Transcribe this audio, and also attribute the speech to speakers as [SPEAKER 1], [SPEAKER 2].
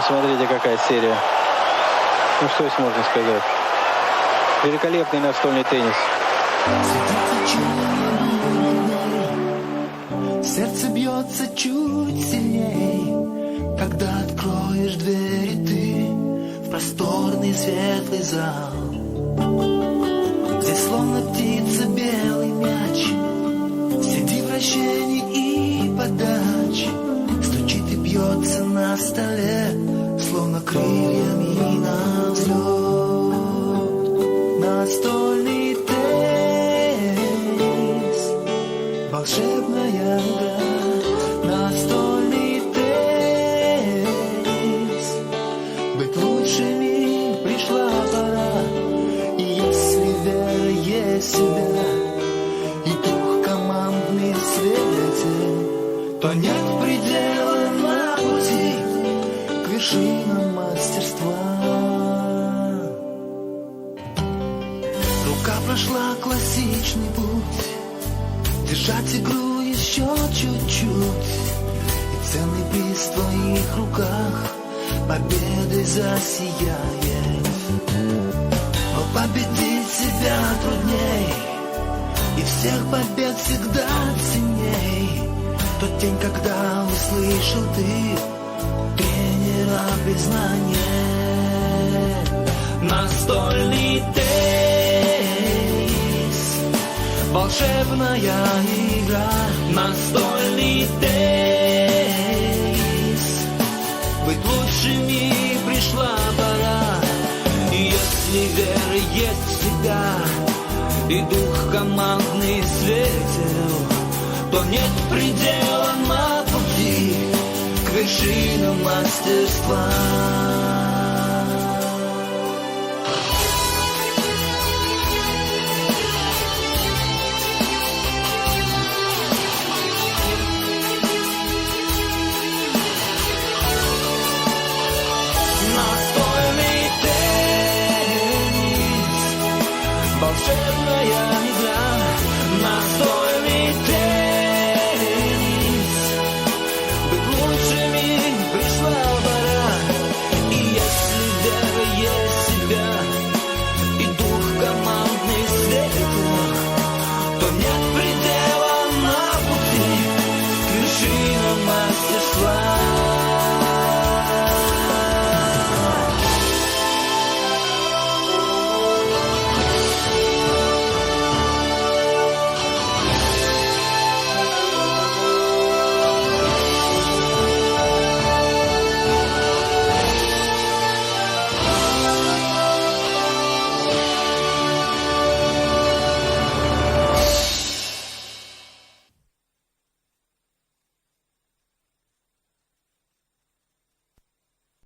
[SPEAKER 1] Посмотрите, какая серия. Ну что здесь можно сказать? Великолепный настольный теннис.
[SPEAKER 2] Сердце бьется чуть сильней, когда откроешь двери ты в просторный светлый зал. Здесь словно птица белый мяч, среди вращений и подач, стучит и бьется на столе, словно крыльями на взлет. Настольный теннис, волшебная игра. Настольный теннис, быть лучшими пришла пора. И если вера есть себя и дух командный светил, то нет предела на пути к вершинам мастерства. Рука прошла классичный путь, держать игру еще чуть-чуть, и ценный приз в твоих руках победой засияет. Но победить себя трудней, и всех побед всегда ценней тот день, когда услышал ты тренера признание. Настольный теннис, волшебная игра. Настольный теннис, быть лучшими пришла пора. И если вера есть в себя и дух командный светил, то нет предела на пути к вершинам мастерства.